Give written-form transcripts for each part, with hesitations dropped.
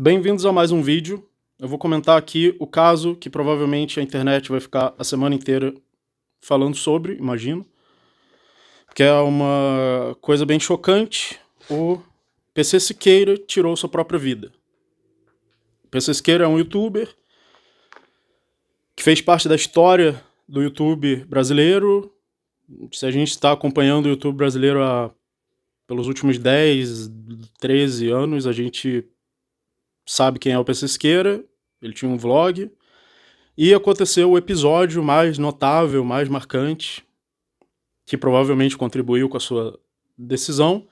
Bem-vindos a mais um vídeo. Eu vou comentar aqui o caso que provavelmente a internet vai ficar a semana inteira falando sobre, imagino, que é uma coisa bem chocante. O PC Siqueira tirou sua própria vida. O PC Siqueira é um youtuber que fez parte da história do YouTube brasileiro. Se a gente está acompanhando o YouTube brasileiro pelos últimos 10, 13 anos, a gente sabe quem é o PC Siqueira. Ele tinha um vlog. E aconteceu o episódio mais notável, mais marcante, que provavelmente contribuiu com a sua decisão,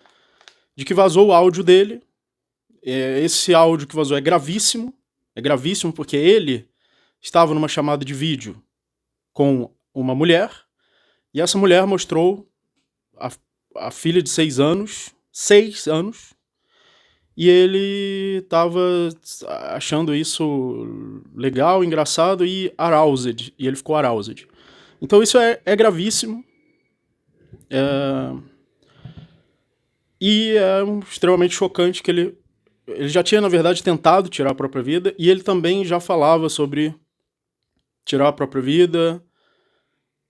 de que vazou o áudio dele. Esse áudio que vazou é gravíssimo porque ele estava numa chamada de vídeo com uma mulher, e essa mulher mostrou a filha de 6 anos, e ele estava achando isso legal, engraçado e aroused. E ele ficou aroused. Então isso é gravíssimo. E é extremamente chocante que ele já tinha, na verdade, tentado tirar a própria vida. E ele também já falava sobre tirar a própria vida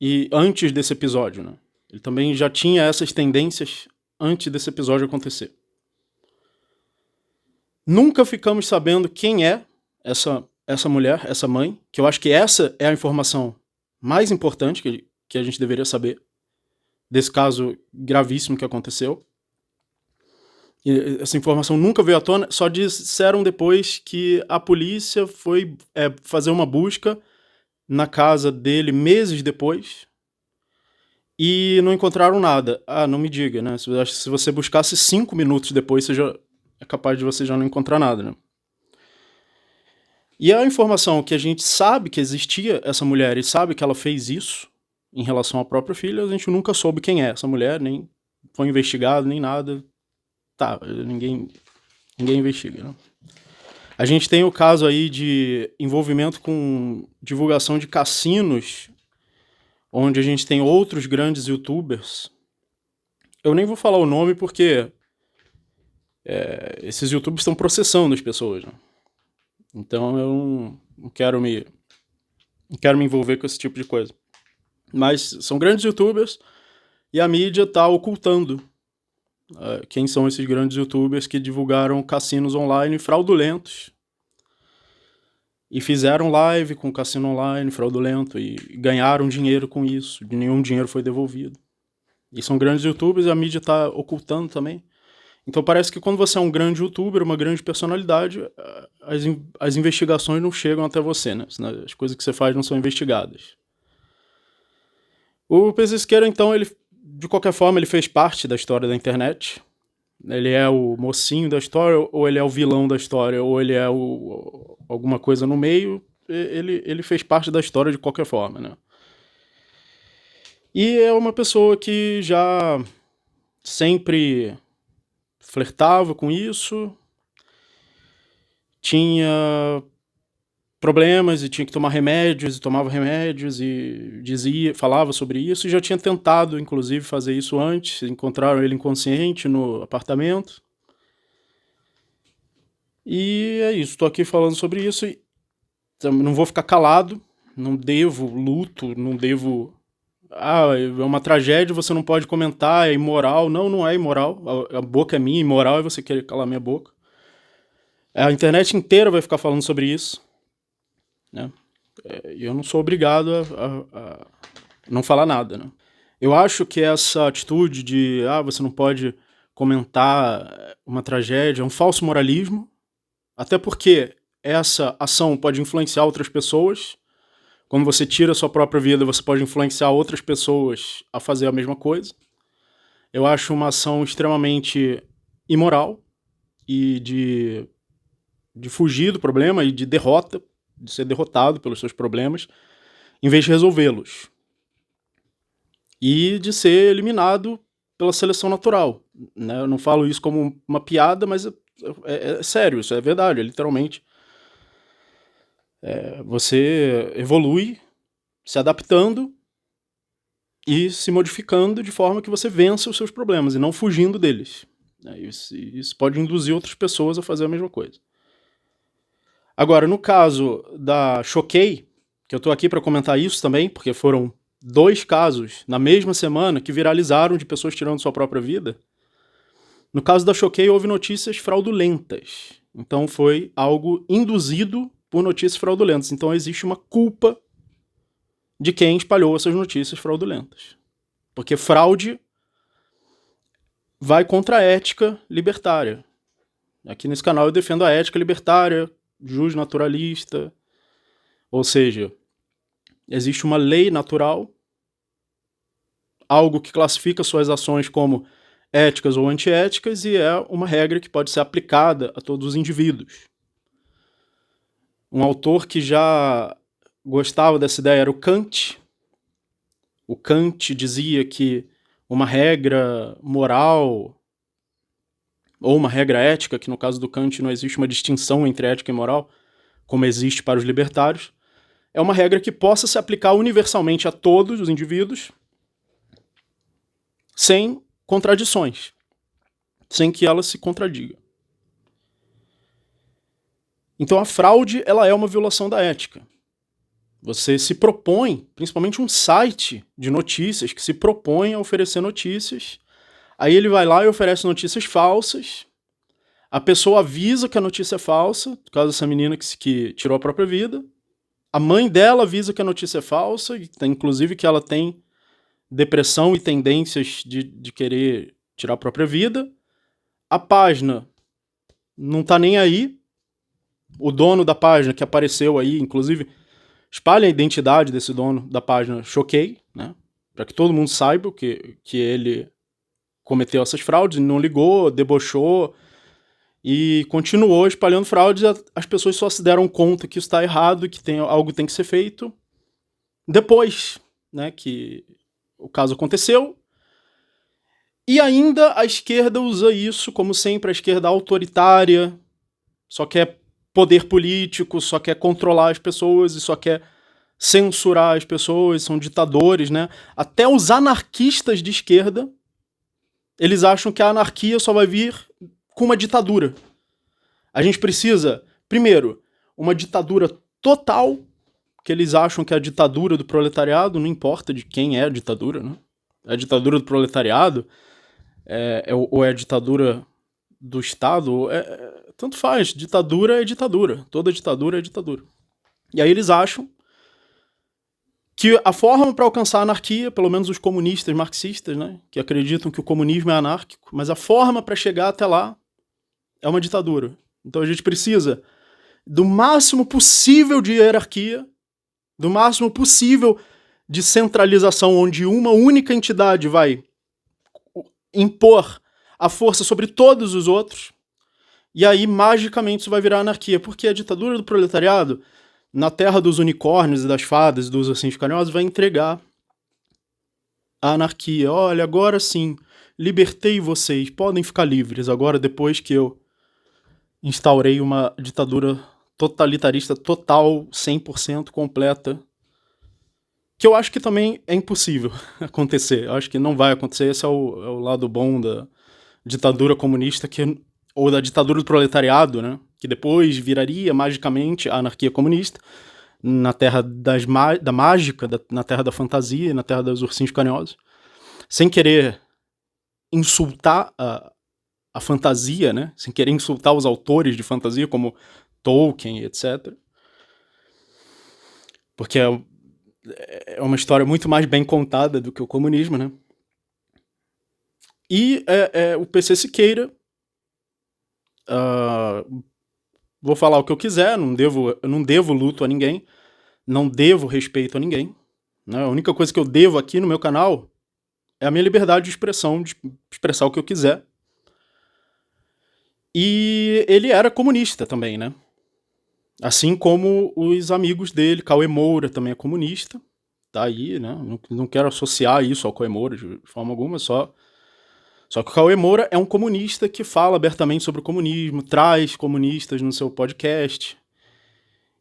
e antes desse episódio, né? Ele também já tinha essas tendências antes desse episódio acontecer. Nunca ficamos sabendo quem é essa mulher, essa mãe, que eu acho que essa é a informação mais importante que a gente deveria saber desse caso gravíssimo que aconteceu. E essa informação nunca veio à tona, só disseram depois que a polícia foi fazer uma busca na casa dele meses depois e não encontraram nada. Ah, não me diga, né? Se você buscasse 5 minutos depois, é capaz de você já não encontrar nada, né? E a informação que a gente sabe que existia essa mulher e sabe que ela fez isso em relação à própria filha, a gente nunca soube quem é essa mulher, nem foi investigado, nem nada. Tá, ninguém investiga, né? A gente tem o caso aí de envolvimento com divulgação de cassinos, onde a gente tem outros grandes youtubers. Eu nem vou falar o nome porque esses youtubers estão processando as pessoas, né? Então eu não quero me envolver com esse tipo de coisa. Mas são grandes youtubers e a mídia está ocultando quem são esses grandes youtubers que divulgaram cassinos online fraudulentos e fizeram live com cassino online fraudulento e ganharam dinheiro com isso. Nenhum dinheiro foi devolvido. E são grandes youtubers e a mídia está ocultando também. Então parece que quando você é um grande youtuber, uma grande personalidade, as investigações não chegam até você, né? As coisas que você faz não são investigadas. O PC Siqueira, então, de qualquer forma, ele fez parte da história da internet. Ele é o mocinho da história, ou ele é o vilão da história, ou ele é alguma coisa no meio. Ele fez parte da história de qualquer forma, né? E é uma pessoa que já sempre flertava com isso, tinha problemas e tinha que tomar remédios, e tomava remédios e falava sobre isso, e já tinha tentado, inclusive, fazer isso antes. Encontraram ele inconsciente no apartamento. E é isso, tô aqui falando sobre isso e não vou ficar calado, não devo luto, não devo... é uma tragédia, você não pode comentar, é imoral. Não, não é imoral, a boca é minha, imoral é você querer calar minha boca. A internet inteira vai ficar falando sobre isso, né? E eu não sou obrigado a não falar nada, né? Eu acho que essa atitude de você não pode comentar uma tragédia é um falso moralismo, até porque essa ação pode influenciar outras pessoas. Quando você tira a sua própria vida, você pode influenciar outras pessoas a fazer a mesma coisa. Eu acho uma ação extremamente imoral e de fugir do problema e de derrota, de ser derrotado pelos seus problemas, em vez de resolvê-los. E de ser eliminado pela seleção natural, né? Eu não falo isso como uma piada, mas é sério, isso é verdade, literalmente. Você evolui se adaptando e se modificando de forma que você vença os seus problemas e não fugindo deles. Isso pode induzir outras pessoas a fazer a mesma coisa. Agora, no caso da Choquei, que eu tô aqui para comentar isso também, porque foram 2 casos na mesma semana que viralizaram de pessoas tirando sua própria vida. No caso da Choquei, houve notícias fraudulentas. Então foi algo induzido por notícias fraudulentas. Então existe uma culpa de quem espalhou essas notícias fraudulentas. Porque fraude vai contra a ética libertária. Aqui nesse canal eu defendo a ética libertária, justnaturalista, ou seja, existe uma lei natural, algo que classifica suas ações como éticas ou antiéticas, e é uma regra que pode ser aplicada a todos os indivíduos. Um autor que já gostava dessa ideia era o Kant. O Kant dizia que uma regra moral ou uma regra ética, que no caso do Kant não existe uma distinção entre ética e moral, como existe para os libertários, é uma regra que possa se aplicar universalmente a todos os indivíduos, sem contradições, sem que ela se contradiga. Então a fraude, ela é uma violação da ética. Você se propõe, principalmente um site de notícias que se propõe a oferecer notícias, aí ele vai lá e oferece notícias falsas, a pessoa avisa que a notícia é falsa, no caso dessa menina que tirou a própria vida, a mãe dela avisa que a notícia é falsa, inclusive que ela tem depressão e tendências de querer tirar a própria vida, a página não tá nem aí, o dono da página que apareceu aí, inclusive, espalha a identidade desse dono da página Choquei, né? Para que todo mundo saiba que ele cometeu essas fraudes, não ligou, debochou e continuou espalhando fraudes. As pessoas só se deram conta que isso está errado, que algo tem que ser feito depois, né, que o caso aconteceu. E ainda a esquerda usa isso, como sempre, a esquerda autoritária, só quer poder político, só quer controlar as pessoas e só quer censurar as pessoas, são ditadores, né? Até os anarquistas de esquerda, eles acham que a anarquia só vai vir com uma ditadura. A gente precisa, primeiro, uma ditadura total, que eles acham que é a ditadura do proletariado, não importa de quem é a ditadura, né? A ditadura do proletariado ou é a ditadura do Estado, tanto faz, ditadura é ditadura, toda ditadura é ditadura. E aí eles acham que a forma para alcançar a anarquia, pelo menos os comunistas marxistas, né, que acreditam que o comunismo é anárquico, mas a forma para chegar até lá é uma ditadura. Então a gente precisa do máximo possível de hierarquia, do máximo possível de centralização, onde uma única entidade vai impor a força sobre todos os outros, e aí magicamente isso vai virar anarquia, porque a ditadura do proletariado, na terra dos unicórnios e das fadas e dos ursinhos carinhosos, vai entregar a anarquia. Olha, agora sim, libertei vocês, podem ficar livres, agora depois que eu instaurei uma ditadura totalitarista total, 100% completa, que eu acho que também é impossível acontecer. Eu acho que não vai acontecer. Esse é o lado bom da ditadura comunista, ou da ditadura do proletariado, né? Que depois viraria magicamente a anarquia comunista, na terra da mágica, na terra da fantasia, na terra dos ursinhos carinhosos. Sem querer insultar a fantasia, né? Sem querer insultar os autores de fantasia, como Tolkien, etc. Porque é uma história muito mais bem contada do que o comunismo, né? E o PC Siqueira, vou falar o que eu quiser, eu não devo luto a ninguém, não devo respeito a ninguém, né? A única coisa que eu devo aqui no meu canal é a minha liberdade de expressão, de expressar o que eu quiser. E ele era comunista também, né? Assim como os amigos dele, Cauê Moura também é comunista, tá aí, né? Não quero associar isso ao Cauê Moura de forma alguma, só que o Cauê Moura é um comunista que fala abertamente sobre o comunismo, traz comunistas no seu podcast,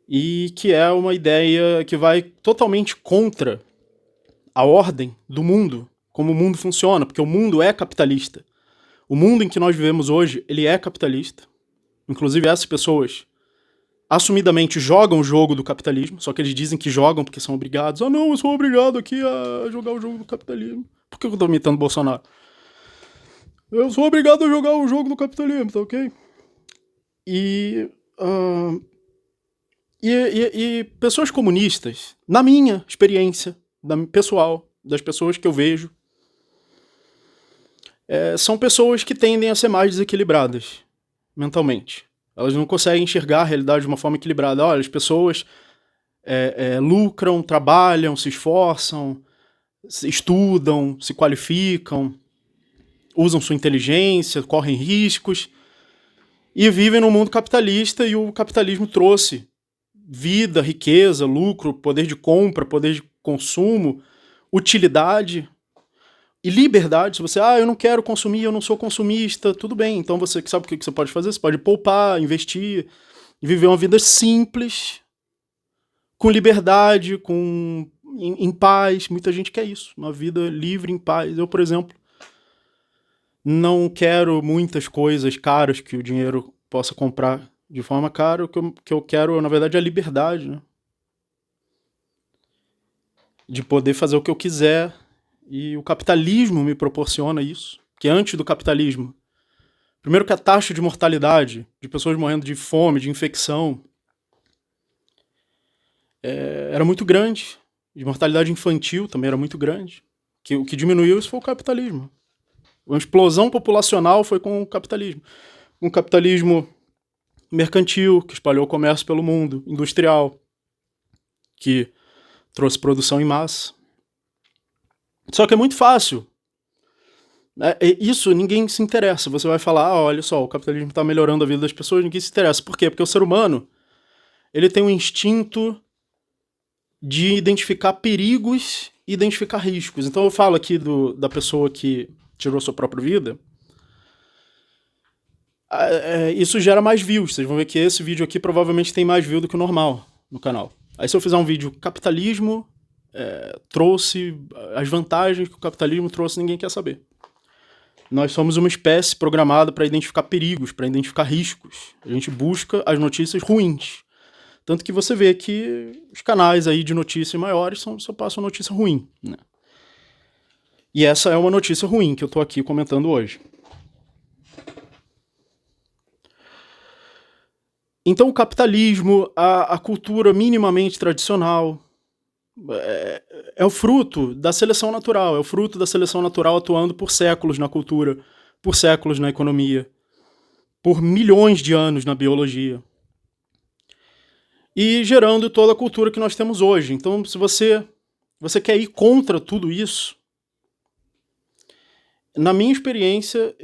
e que é uma ideia que vai totalmente contra a ordem do mundo, como o mundo funciona, porque o mundo é capitalista. O mundo em que nós vivemos hoje, ele é capitalista. Inclusive essas pessoas assumidamente jogam o jogo do capitalismo, só que eles dizem que jogam porque são obrigados. Ah, não, eu sou obrigado aqui a jogar o jogo do capitalismo. Por que eu tô imitando Bolsonaro? Eu sou obrigado a jogar o jogo do capitalismo, tá ok? E, e pessoas comunistas, na minha experiência pessoal, das pessoas que eu vejo, são pessoas que tendem a ser mais desequilibradas mentalmente. Elas não conseguem enxergar a realidade de uma forma equilibrada. Olha, as pessoas lucram, trabalham, se esforçam, estudam, se qualificam, usam sua inteligência, correm riscos e vivem num mundo capitalista, e o capitalismo trouxe vida, riqueza, lucro, poder de compra, poder de consumo, utilidade e liberdade. Se você, eu não quero consumir, eu não sou consumista, tudo bem. Então você sabe o que você pode fazer? Você pode poupar, investir, viver uma vida simples, com liberdade, em paz. Muita gente quer isso, uma vida livre, em paz. Eu, por exemplo, não quero muitas coisas caras que o dinheiro possa comprar de forma cara. O que eu quero, na verdade, é a liberdade, né? De poder fazer o que eu quiser. E o capitalismo me proporciona isso. Que antes do capitalismo, primeiro que a taxa de mortalidade, de pessoas morrendo de fome, de infecção, era muito grande. De mortalidade infantil também era muito grande. O que diminuiu isso foi o capitalismo. Uma explosão populacional foi com o capitalismo. Um capitalismo mercantil, que espalhou o comércio pelo mundo, industrial, que trouxe produção em massa. Só que é muito fácil. Isso ninguém se interessa. Você vai falar, olha só, o capitalismo está melhorando a vida das pessoas, ninguém se interessa. Por quê? Porque o ser humano, ele tem um instinto de identificar perigos e identificar riscos. Então eu falo aqui da pessoa que tirou sua própria vida. Isso gera mais views. Vocês vão ver que esse vídeo aqui provavelmente tem mais view do que o normal no canal. Aí se eu fizer um vídeo capitalismo trouxe as vantagens que o capitalismo trouxe, ninguém quer saber. Nós somos uma espécie programada para identificar perigos, para identificar riscos. A gente busca as notícias ruins. Tanto que você vê que os canais aí de notícias maiores só passam notícia ruim, né? E essa é uma notícia ruim que eu tô aqui comentando hoje. Então o capitalismo, a cultura minimamente tradicional, é o fruto da seleção natural, atuando por séculos na cultura, por séculos na economia, por milhões de anos na biologia. E gerando toda a cultura que nós temos hoje. Então, se você quer ir contra tudo isso, na minha experiência,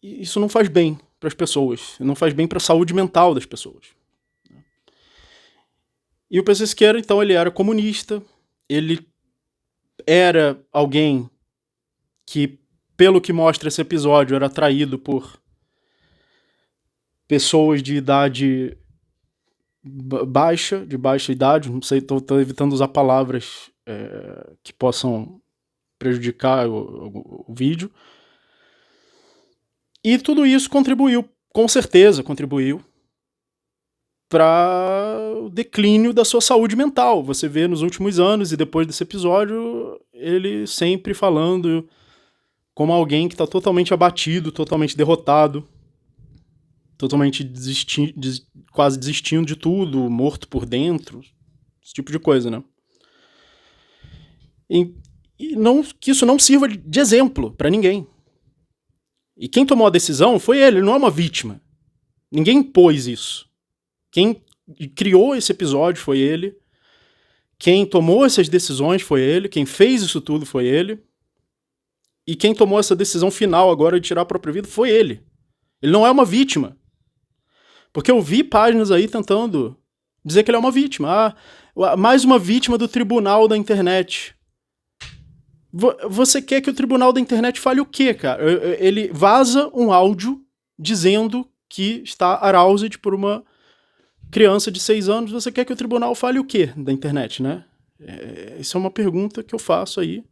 isso não faz bem para as pessoas, não faz bem para a saúde mental das pessoas. E o PC Siqueira, então, ele era comunista, ele era alguém que, pelo que mostra esse episódio, era atraído por pessoas de idade baixa, de baixa idade, não sei, estou evitando usar palavras que possam prejudicar o vídeo. E tudo isso contribuiu, com certeza contribuiu, para o declínio da sua saúde mental. Você vê nos últimos anos, e depois desse episódio, ele sempre falando como alguém que está totalmente abatido, totalmente derrotado, totalmente quase desistindo de tudo, morto por dentro, esse tipo de coisa, né? E que isso não sirva de exemplo para ninguém. E quem tomou a decisão foi ele não é uma vítima. Ninguém impôs isso. Quem criou esse episódio foi ele. Quem tomou essas decisões foi ele. Quem fez isso tudo foi ele. E quem tomou essa decisão final agora de tirar a própria vida foi ele. Ele não é uma vítima. Porque eu vi páginas aí tentando dizer que ele é uma vítima. Mais uma vítima do tribunal da internet. Você quer que o tribunal da internet fale o quê, cara? Ele vaza um áudio dizendo que está aroused por uma criança de 6 anos. Você quer que o tribunal fale o quê da internet, né? Isso é uma pergunta que eu faço aí.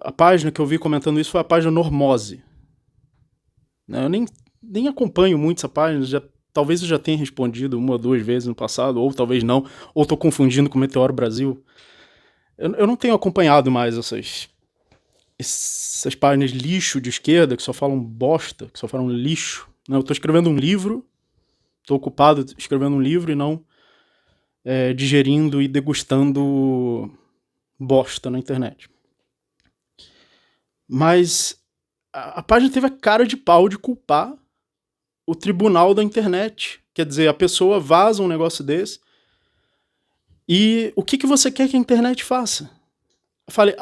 A página que eu vi comentando isso foi a página Normose. Eu nem acompanho muito essa página, talvez eu já tenha respondido 1 ou 2 vezes no passado, ou talvez não, ou tô confundindo com o Meteoro Brasil. Eu não tenho acompanhado mais essas páginas lixo de esquerda que só falam bosta, que só falam lixo. Não, eu tô escrevendo um livro, tô ocupado escrevendo um livro e não digerindo e degustando bosta na internet. Mas a página teve a cara de pau de culpar o tribunal da internet. Quer dizer, a pessoa vaza um negócio desse e o que você quer que a internet faça? Eu falei,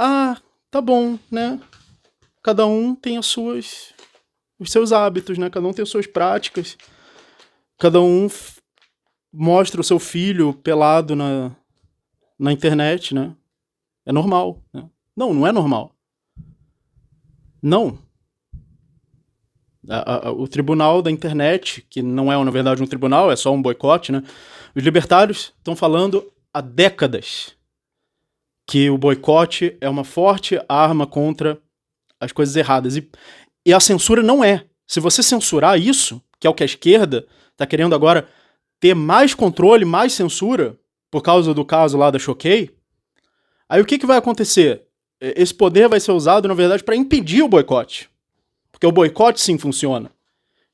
tá bom, né? Cada um tem os seus hábitos, né? Cada um tem as suas práticas. Cada um mostra o seu filho pelado na internet, né? É normal, né? Não é normal. Não. O tribunal da internet, que não é, na verdade, um tribunal, é só um boicote, né? Os libertários estão falando há décadas que o boicote é uma forte arma contra as coisas erradas. E a censura não é. Se você censurar isso, que é o que a esquerda está querendo agora ter mais controle, mais censura, por causa do caso lá da Choquei, aí o que vai acontecer? Esse poder vai ser usado, na verdade, para impedir o boicote. Porque o boicote sim funciona.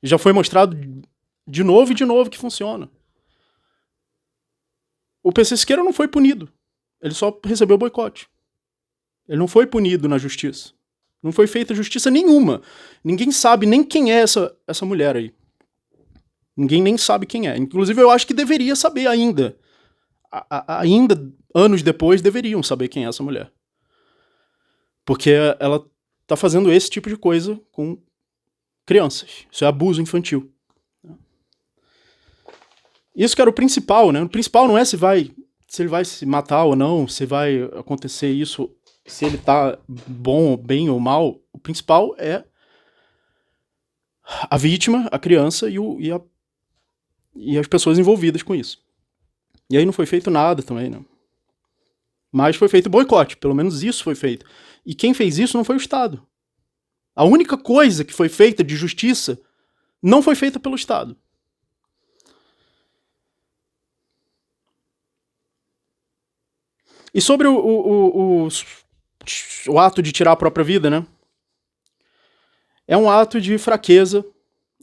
E já foi mostrado de novo que funciona. O PC Siqueira não foi punido. Ele só recebeu boicote. Ele não foi punido na justiça. Não foi feita justiça nenhuma. Ninguém sabe nem quem é essa mulher aí. Ninguém nem sabe quem é. Inclusive, eu acho que deveria saber ainda. Ainda, anos depois, deveriam saber quem é essa mulher. Porque ela tá fazendo esse tipo de coisa com crianças. Isso é abuso infantil. Isso que era o principal, né? O principal não é se ele vai se matar ou não, se vai acontecer isso, se ele tá bem ou mal. O principal é a vítima, a criança e as pessoas envolvidas com isso. E aí não foi feito nada também, né? Mas foi feito boicote, pelo menos isso foi feito. E quem fez isso não foi o Estado. A única coisa que foi feita de justiça não foi feita pelo Estado. E sobre o ato de tirar a própria vida, né? É um ato de fraqueza,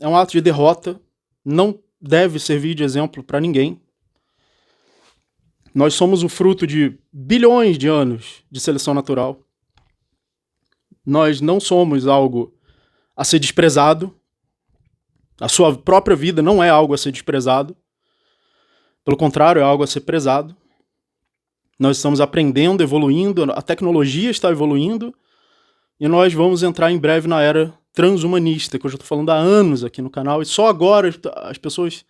é um ato de derrota, não deve servir de exemplo para ninguém. Nós somos o fruto de bilhões de anos de seleção natural. Nós não somos algo a ser desprezado. A sua própria vida não é algo a ser desprezado. Pelo contrário, é algo a ser prezado. Nós estamos aprendendo, evoluindo, a tecnologia está evoluindo e nós vamos entrar em breve na era transhumanista, que eu já estou falando há anos aqui no canal, e só agora as pessoas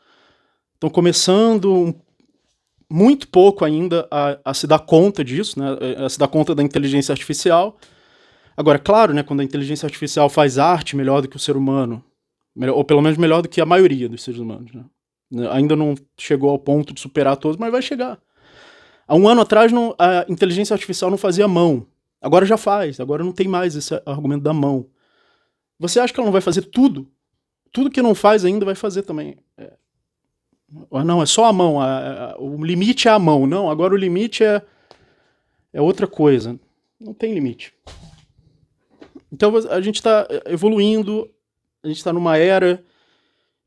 estão começando muito pouco ainda a se dar conta disso, né? A se dar conta da inteligência artificial. Agora, claro, né, quando a inteligência artificial faz arte melhor do que o ser humano, ou pelo menos melhor do que a maioria dos seres humanos, né? Ainda não chegou ao ponto de superar todos, mas vai chegar. Há um ano atrás a inteligência artificial não fazia mão. Agora já faz, agora não tem mais esse argumento da mão. Você acha que ela não vai fazer tudo? Tudo que não faz ainda vai fazer também. Não, é só a mão. O limite é a mão. Não, agora o limite é outra coisa. Não tem limite. Então a gente está evoluindo, a gente está numa era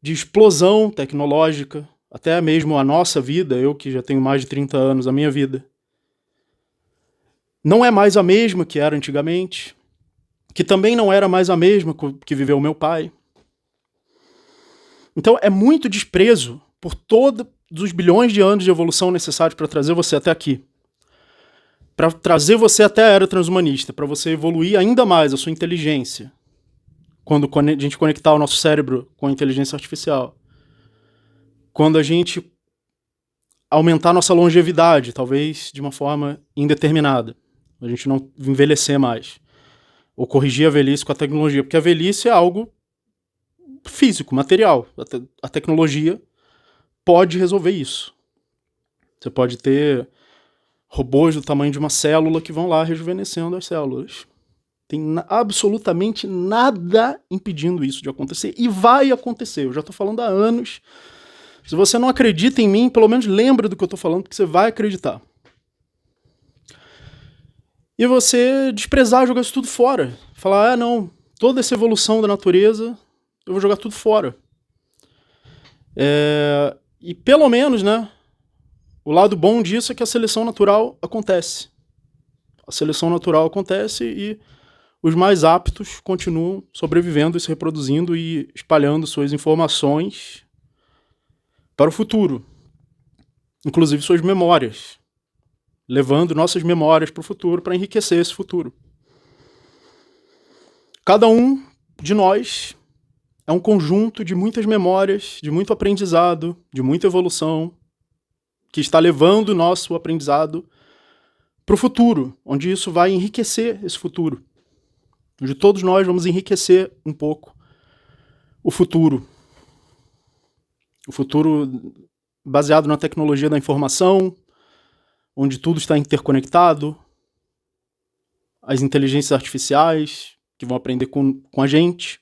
de explosão tecnológica, até mesmo a nossa vida, eu que já tenho mais de 30 anos, a minha vida, não é mais a mesma que era antigamente, que também não era mais a mesma que viveu o meu pai. Então é muito desprezo por todos os bilhões de anos de evolução necessários para trazer você até aqui. Para trazer você até a era transhumanista, para você evoluir ainda mais a sua inteligência, quando a gente conectar o nosso cérebro com a inteligência artificial. Quando a gente aumentar nossa longevidade, talvez de uma forma indeterminada. A gente não envelhecer mais. Ou corrigir a velhice com a tecnologia. Porque a velhice é algo físico, material. A tecnologia pode resolver isso. Você pode ter robôs do tamanho de uma célula que vão lá rejuvenescendo as células. Tem absolutamente nada impedindo isso de acontecer. E vai acontecer. Eu já estou falando há anos. Se você não acredita em mim, pelo menos lembra do que eu estou falando, porque você vai acreditar. E você desprezar, jogar isso tudo fora. Falar, não, toda essa evolução da natureza, eu vou jogar tudo fora. E pelo menos, né, o lado bom disso é que a seleção natural acontece. A seleção natural acontece e os mais aptos continuam sobrevivendo e se reproduzindo e espalhando suas informações para o futuro. Inclusive suas memórias. Levando nossas memórias para o futuro, para enriquecer esse futuro. Cada um de nós é um conjunto de muitas memórias, de muito aprendizado, de muita evolução, que está levando o nosso aprendizado para o futuro, onde isso vai enriquecer esse futuro. Onde todos nós vamos enriquecer um pouco o futuro. O futuro baseado na tecnologia da informação, onde tudo está interconectado, as inteligências artificiais que vão aprender com a gente,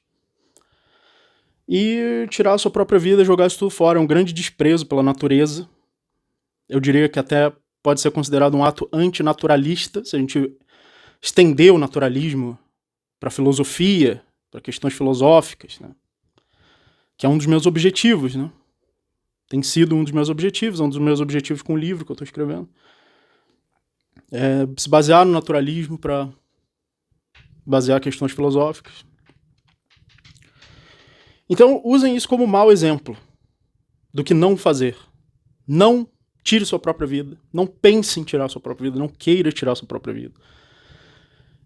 e tirar a sua própria vida, jogar isso tudo fora. É um grande desprezo pela natureza. Eu diria que até pode ser considerado um ato antinaturalista, se a gente estender o naturalismo para a filosofia, para questões filosóficas, né? Que é um dos meus objetivos, né? Tem sido um dos meus objetivos, com o livro que eu estou escrevendo. Se basear no naturalismo para basear questões filosóficas. Então, usem isso como um mau exemplo do que não fazer. Não tire sua própria vida. Não pense em tirar sua própria vida. Não queira tirar sua própria vida.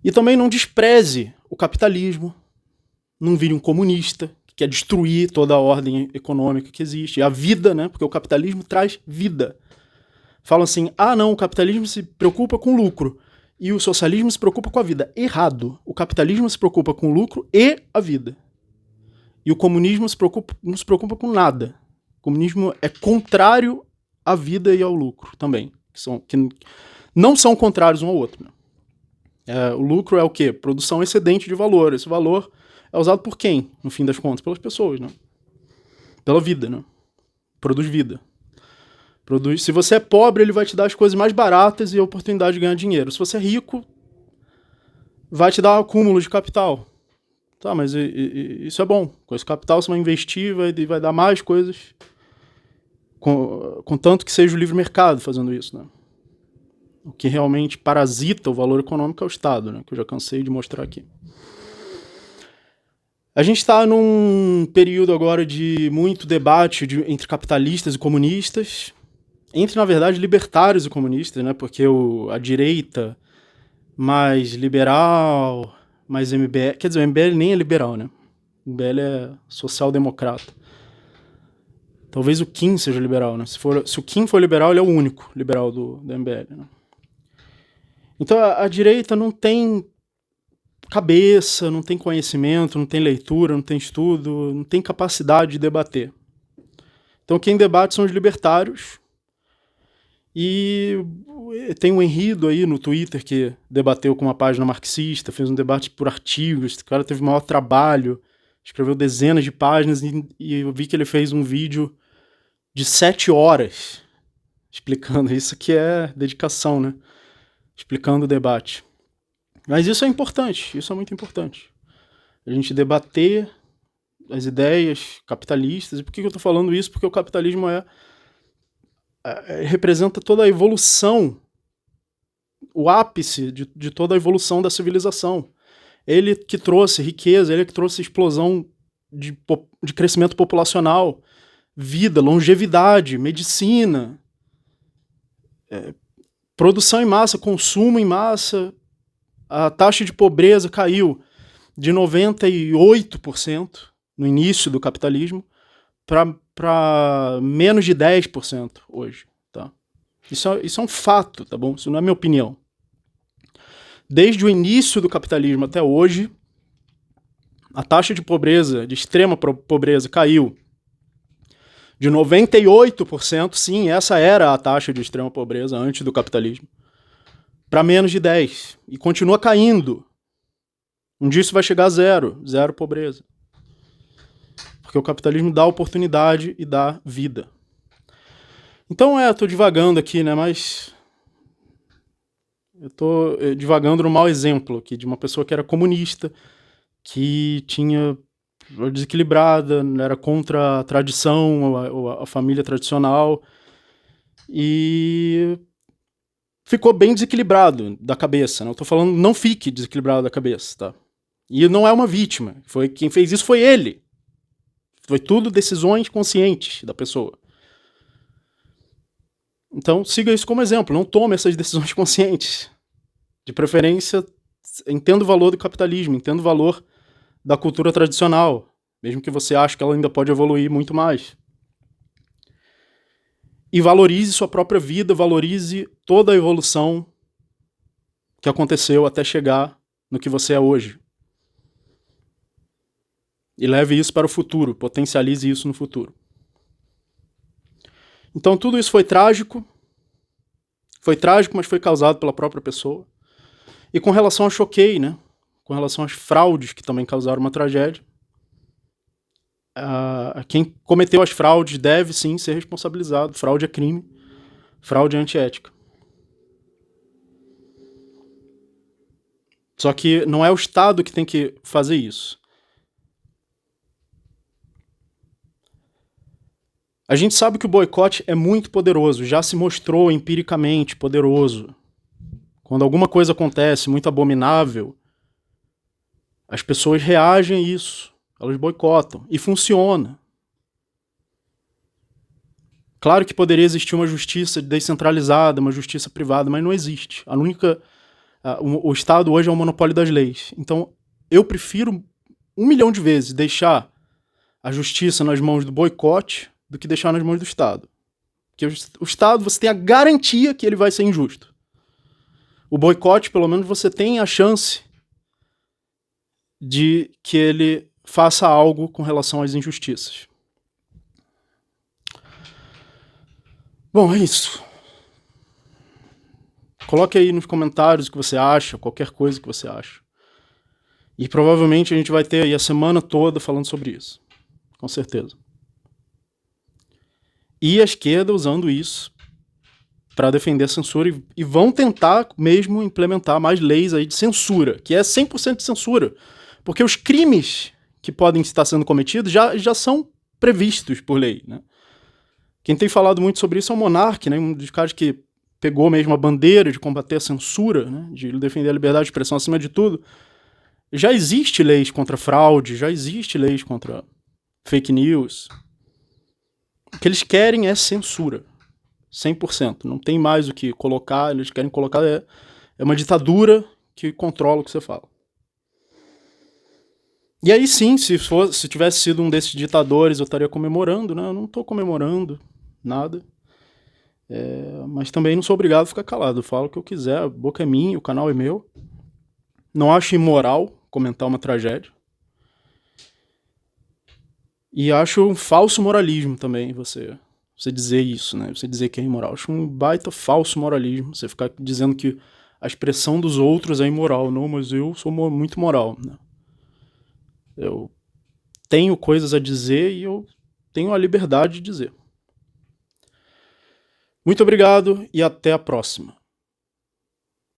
E também não despreze o capitalismo. Não vire um comunista que quer destruir toda a ordem econômica que existe. E a vida, né? Porque o capitalismo traz vida. Falam assim, não, o capitalismo se preocupa com lucro e o socialismo se preocupa com a vida. Errado. O capitalismo se preocupa com o lucro e a vida. E o comunismo não se preocupa com nada. O comunismo é contrário à vida e ao lucro também. Que não são contrários um ao outro. Né? O lucro é o quê? Produção excedente de valor. Esse valor é usado por quem, no fim das contas? Pelas pessoas. Né? Pela vida. Né? Produz vida. Se você é pobre, ele vai te dar as coisas mais baratas e a oportunidade de ganhar dinheiro. Se você é rico, vai te dar acúmulo de capital. Tá, mas isso é bom. Com esse capital você vai investir, vai dar mais coisas, contanto que seja o livre mercado fazendo isso. Né? O que realmente parasita o valor econômico é o Estado, né? Que eu já cansei de mostrar aqui. A gente está num período agora de muito debate entre capitalistas e comunistas, entre, na verdade, libertários e comunistas, né? Porque a direita mais liberal, mais MBL... Quer dizer, o MBL nem é liberal, né? O MBL é social-democrata. Talvez o Kim seja liberal, né? Se o Kim for liberal, ele é o único liberal do MBL, né? Então, a direita não tem cabeça, não tem conhecimento, não tem leitura, não tem estudo, não tem capacidade de debater. Então, quem debate são os libertários. E tem um Henrido aí no Twitter que debateu com uma página marxista, fez um debate por artigos, o cara teve o maior trabalho, escreveu dezenas de páginas e eu vi que ele fez um vídeo de 7 horas explicando isso, que é dedicação, né? Explicando o debate. Mas isso é importante, isso é muito importante. A gente debater as ideias capitalistas. E por que eu estou falando isso? Porque o capitalismo representa toda a evolução, o ápice de toda a evolução da civilização. Ele que trouxe riqueza, ele que trouxe explosão de crescimento populacional, vida, longevidade, medicina, produção em massa, consumo em massa. A taxa de pobreza caiu de 98% no início do capitalismo para menos de 10% hoje. Tá? Isso é um fato, tá bom? Isso não é minha opinião. Desde o início do capitalismo até hoje, a taxa de pobreza, de extrema pobreza, caiu de 98%, sim, essa era a taxa de extrema pobreza antes do capitalismo, para menos de 10%. E continua caindo. Um dia isso vai chegar a zero, zero pobreza. Porque o capitalismo dá oportunidade e dá vida. Então, eu tô divagando aqui, né, mas eu tô divagando no mau exemplo aqui de uma pessoa que era comunista, que tinha desequilibrada, era contra a tradição, a família tradicional, e ficou bem desequilibrado da cabeça, né? Eu tô falando, não fique desequilibrado da cabeça, tá? E não é uma vítima. Quem fez isso foi ele. Foi tudo decisões conscientes da pessoa. Então, siga isso como exemplo. Não tome essas decisões conscientes. De preferência, entenda o valor do capitalismo, entenda o valor da cultura tradicional, mesmo que você ache que ela ainda pode evoluir muito mais. E valorize sua própria vida, valorize toda a evolução que aconteceu até chegar no que você é hoje. E leve isso para o futuro, potencialize isso no futuro. Então tudo isso foi trágico, mas foi causado pela própria pessoa. E com relação a Choquei, né? Com relação às fraudes que também causaram uma tragédia, quem cometeu as fraudes deve sim ser responsabilizado. Fraude é crime, fraude é antiética. Só que não é o Estado que tem que fazer isso. A gente sabe que o boicote é muito poderoso, já se mostrou empiricamente poderoso. Quando alguma coisa acontece muito abominável, as pessoas reagem a isso, elas boicotam, e funciona. Claro que poderia existir uma justiça descentralizada, uma justiça privada, mas não existe. O Estado hoje é o monopólio das leis. Então, eu prefiro 1 milhão de vezes deixar a justiça nas mãos do boicote do que deixar nas mãos do Estado. Porque o Estado, você tem a garantia que ele vai ser injusto. O boicote, pelo menos, você tem a chance de que ele faça algo com relação às injustiças. Bom, é isso. Coloque aí nos comentários o que você acha, qualquer coisa que você acha. E provavelmente a gente vai ter aí a semana toda falando sobre isso. Com certeza. E a esquerda usando isso para defender a censura e vão tentar mesmo implementar mais leis aí de censura, que é 100% de censura. Porque os crimes que podem estar sendo cometidos já são previstos por lei, né? Quem tem falado muito sobre isso é o Monark, né? Um dos caras que pegou mesmo a bandeira de combater a censura, né? De defender a liberdade de expressão acima de tudo. Já existe leis contra fraude, já existe leis contra fake news. O que eles querem é censura. 100%. Não tem mais o que colocar, eles querem colocar é uma ditadura que controla o que você fala. E aí sim, se tivesse sido um desses ditadores, eu estaria comemorando, né? Eu não estou comemorando nada. Mas também não sou obrigado a ficar calado. Eu falo o que eu quiser, a boca é minha, o canal é meu. Não acho imoral comentar uma tragédia. E acho um falso moralismo também você dizer isso, né? Você dizer que é imoral. Acho um baita falso moralismo. Você ficar dizendo que a expressão dos outros é imoral. Não, mas eu sou muito moral, né? Eu tenho coisas a dizer e eu tenho a liberdade de dizer. Muito obrigado e até a próxima.